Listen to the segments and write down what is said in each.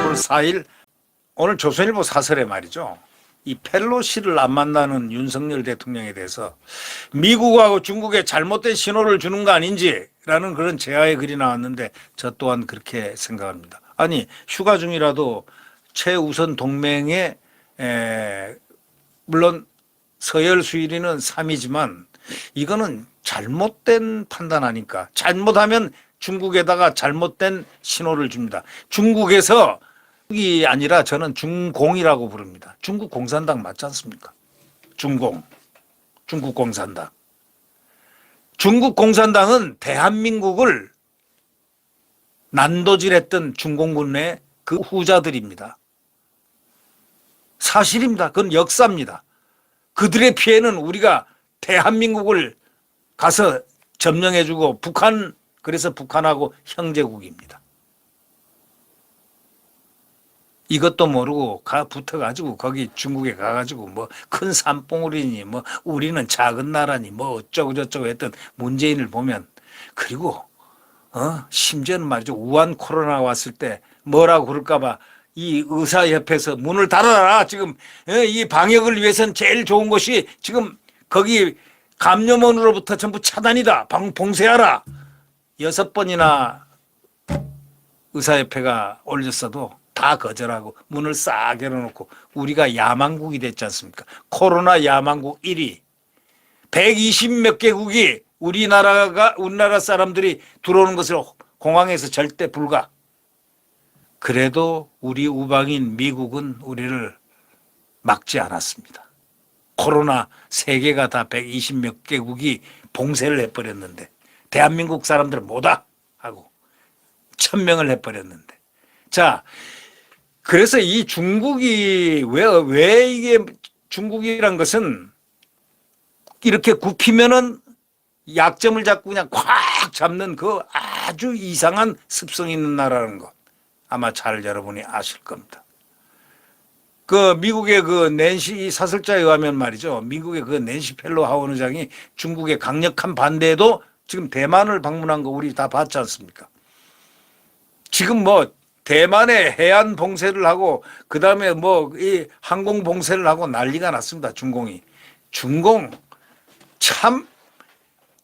오늘 4일 오늘 조선일보 사설에 말이죠. 이 펠로시를 안 만나는 윤석열 대통령에 대해서 미국하고 중국에 잘못된 신호를 주는 거 아닌지라는 그런 제아의 글이 나왔는데 저 또한 그렇게 생각합니다. 아니 휴가 중이라도 최우선 동맹에 물론 서열 수일이는 3이지만 이거는 잘못된 판단 아닐까. 잘못하면 중국에다가 잘못된 신호를 줍니다. 중국에서 이 아니라 저는 중공이라고 부릅니다. 중국 공산당 맞지 않습니까? 중공, 중국 공산당. 중국 공산당은 대한민국을 난도질했던 중공군의 그 후자들입니다. 사실입니다. 그건 역사입니다. 그들의 피해는 우리가 대한민국을 가서 점령해주고 북한, 그래서 북한하고 형제국입니다. 이것도 모르고 붙어가지고 거기 중국에 가가지고 뭐 큰 산봉우리니 뭐 우리는 작은 나라니 뭐 어쩌고 저쩌고 했던 문재인을 보면 그리고 심지어는 말이죠. 우한 코로나 왔을 때 뭐라고 그럴까봐 이 의사협회에서 문을 닫아라. 지금 이 방역을 위해서는 제일 좋은 것이 지금 거기 감염원으로부터 전부 차단이다. 봉쇄하라. 6번이나 의사협회가 올렸어도 다 거절하고 문을 싹 열어놓고 우리가 야망국이 됐지 않습니까? 코로나 야망국 1위. 120 몇 개국이 우리나라 사람들이 들어오는 것을 공항에서 절대 불가. 그래도 우리 우방인 미국은 우리를 막지 않았습니다. 코로나 세계가 다 120 몇 개국이 봉쇄를 해버렸는데 대한민국 사람들은 뭐다 하고 1000명을 해버렸는데 자 그래서 이 중국이 왜 이게 중국이란 것은 이렇게 굽히면은 약점을 잡고 그냥 콱 잡는 그 아주 이상한 습성이 있는 나라라는 것 아마 잘 여러분이 아실 겁니다. 그 미국의 그 낸시 사설자에 의하면 말이죠. 미국의 그 낸시 펠로 하원 의장이 중국의 강력한 반대에도 지금 대만을 방문한 거 우리 다 봤지 않습니까? 지금 뭐 대만에 해안 봉쇄를 하고 그다음에 뭐 이 항공 봉쇄를 하고 난리가 났습니다. 중공이. 중공 참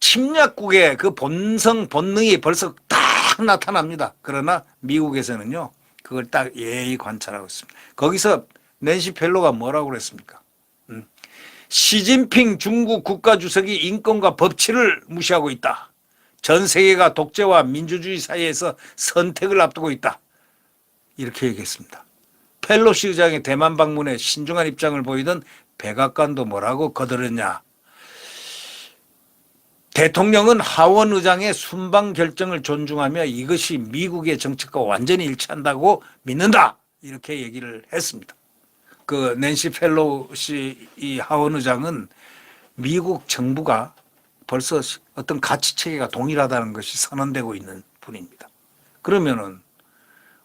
침략국의 그 본능이 벌써 딱 나타납니다. 그러나 미국에서는요. 그걸 딱 예의 관찰하고 있습니다. 거기서 낸시 펠로가 뭐라고 그랬습니까? 시진핑 중국 국가주석이 인권과 법치를 무시하고 있다. 전 세계가 독재와 민주주의 사이에서 선택을 앞두고 있다. 이렇게 얘기했습니다. 펠로시 의장의 대만 방문에 신중한 입장을 보이던 백악관도 뭐라고 거들었냐. 대통령은 하원 의장의 순방 결정을 존중하며 이것이 미국의 정책과 완전히 일치한다고 믿는다. 이렇게 얘기를 했습니다. 그 낸시 펠로시 이 하원 의장은 미국 정부가 벌써 어떤 가치 체계가 동일하다는 것이 선언되고 있는 분입니다. 그러면은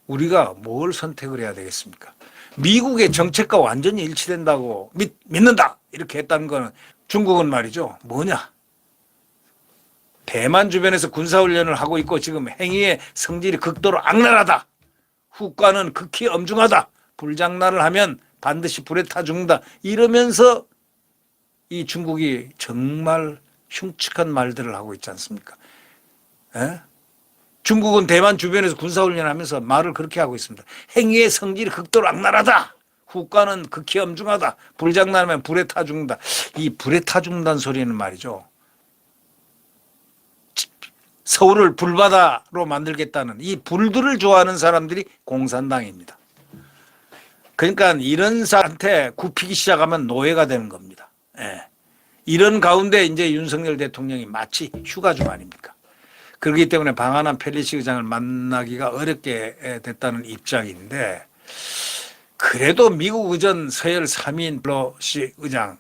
우리가 뭘 선택을 해야 되겠습니까? 미국의 정책과 완전히 일치된다고 믿는다 이렇게 했다는 거는 중국은 말이죠. 뭐냐? 대만 주변에서 군사훈련을 하고 있고 지금 행위의 성질이 극도로 악랄하다. 후과는 극히 엄중하다. 불장난을 하면 반드시 불에 타 죽는다. 이러면서 이 중국이 정말 흉측한 말들을 하고 있지 않습니까? 에? 중국은 대만 주변에서 군사훈련하면서 말을 그렇게 하고 있습니다. 행위의 성질이 극도로 악랄하다. 후과는 극히 엄중하다. 불장난하면 불에 타 죽는다. 이 불에 타 죽는다는 소리는 말이죠. 서울을 불바다로 만들겠다는 이 불들을 좋아하는 사람들이 공산당입니다. 그러니까 이런 사람한테 굽히기 시작하면 노예가 되는 겁니다. 예. 이런 가운데 이제 윤석열 대통령이 마치 휴가 중 아닙니까? 그렇기 때문에 방한한 펠로시 의장을 만나기가 어렵게 됐다는 입장인데 그래도 미국 의전 서열 3인 펠로시 의장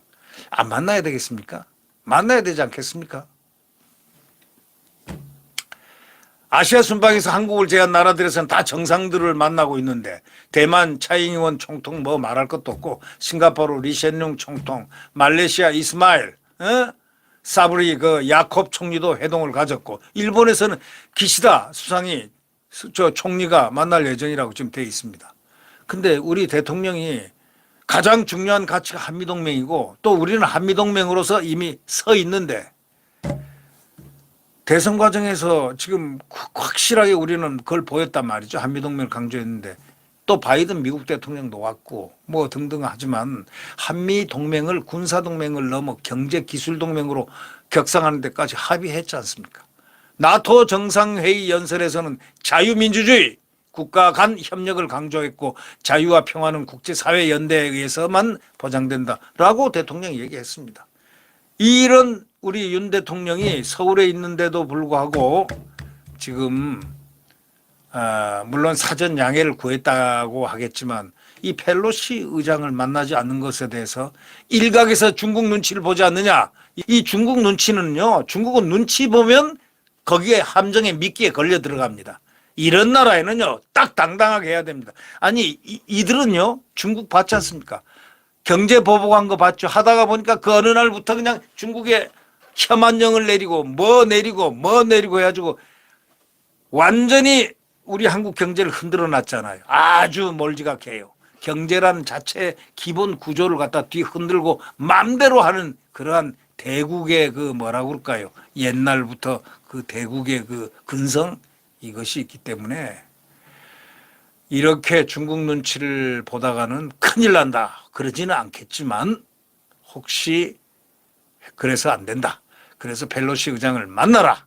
안 만나야 되겠습니까? 만나야 되지 않겠습니까? 아시아 순방에서 한국을 제한 나라들에서는 다 정상들을 만나고 있는데 대만 차이잉원 총통 뭐 말할 것도 없고 싱가포르 리센룽 총통, 말레이시아 이스마일, 사브리 그 야콥 총리도 회동을 가졌고 일본에서는 기시다 수상이 저 총리가 만날 예정이라고 지금 돼 있습니다. 근데 우리 대통령이 가장 중요한 가치가 한미동맹이고 또 우리는 한미동맹으로서 이미 서 있는데 대선 과정에서 지금 확실하게 우리는 그걸 보였단 말이죠. 한미동맹을 강조했는데 또 바이든 미국 대통령도 왔고 뭐 등등 하지만 한미동맹을 군사동맹을 넘어 경제기술동맹으로 격상하는 데까지 합의했지 않습니까? 나토 정상회의 연설에서는 자유민주주의 국가 간 협력을 강조했고 자유와 평화는 국제사회 연대에 의해서만 보장된다라고 대통령이 얘기했습니다. 이런 우리 윤 대통령이 서울에 있는데도 불구하고 지금 물론 사전 양해를 구했다고 하겠지만 이 펠로시 의장을 만나지 않는 것에 대해서 일각에서 중국 눈치를 보지 않느냐. 이 중국 눈치는요. 중국은 눈치 보면 거기에 함정에 미끼에 걸려 들어갑니다. 이런 나라에는요. 딱 당당하게 해야 됩니다. 아니 이들은요. 중국 봤지 않습니까? 경제 보복한 거 봤죠. 하다가 보니까 그 어느 날부터 그냥 중국에 혐한령을 내리고 뭐 내리고 해가지고 완전히 우리 한국 경제를 흔들어 놨잖아요. 아주 몰지각해요. 경제란 자체 기본 구조를 갖다 뒤흔들고 맘대로 하는 그러한 대국의 그 뭐라고 그럴까요? 옛날부터 그 대국의 그 근성 이것이 있기 때문에 이렇게 중국 눈치를 보다가는 큰일 난다. 그러지는 않겠지만 혹시 그래서 안 된다. 그래서 펠로시 의장을 만나라.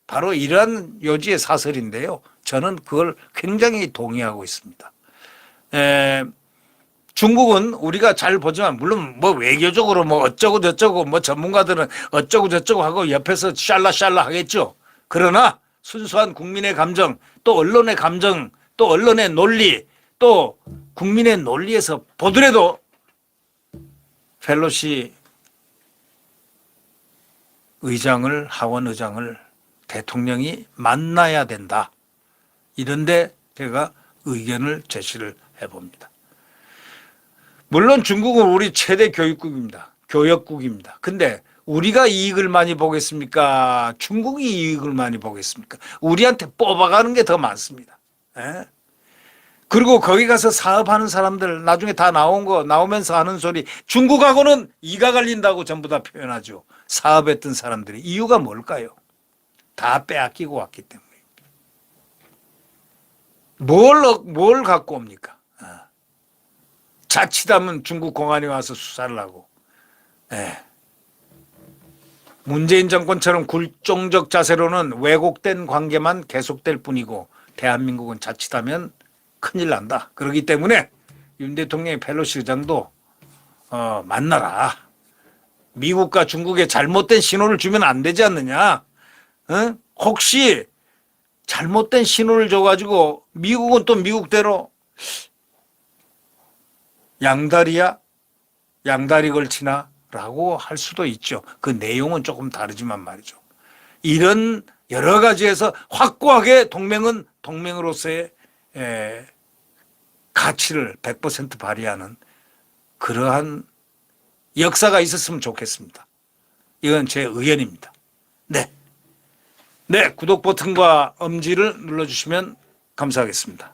바로 이러한 요지의 사설인데요. 저는 그걸 굉장히 동의하고 있습니다. 중국은 우리가 잘 보지만 물론 뭐 외교적으로 뭐 어쩌고 저쩌고 뭐 전문가들은 어쩌고 저쩌고 하고 옆에서 샬라샬라 하겠죠. 그러나 순수한 국민의 감정 또 언론의 감정 또 언론의 논리 또 국민의 논리에서 보더라도 펠로시 의장을 하원 의장을 대통령이 만나야 된다. 이런데 제가 의견을 제시를 해봅니다. 물론 중국은 우리 최대 교육국입니다. 교역국입니다. 근데 우리가 이익을 많이 보겠습니까? 중국이 이익을 많이 보겠습니까? 우리한테 뽑아가는 게 더 많습니다. 에? 그리고 거기 가서 사업하는 사람들 나중에 다 나오면서 하는 소리 중국하고는 이가 갈린다고 전부 다 표현하죠. 사업했던 사람들이. 이유가 뭘까요? 다 빼앗기고 왔기 때문에. 뭘 갖고 옵니까? 자칫하면 중국 공안이 와서 수사를 하고. 문재인 정권처럼 굴종적 자세로는 왜곡된 관계만 계속될 뿐이고 대한민국은 자칫하면 큰일 난다. 그렇기 때문에 윤 대통령의 펠로시 의장도 만나라. 미국과 중국에 잘못된 신호를 주면 안 되지 않느냐. 혹시 잘못된 신호를 줘가지고 미국은 또 미국대로 양다리야? 양다리 걸치나? 라고 할 수도 있죠. 그 내용은 조금 다르지만 말이죠. 이런 여러 가지에서 확고하게 동맹은 동맹으로서의 가치를 100% 발휘하는 그러한 역사가 있었으면 좋겠습니다. 이건 제 의견입니다. 네. 구독 버튼과 엄지를 눌러주시면 감사하겠습니다.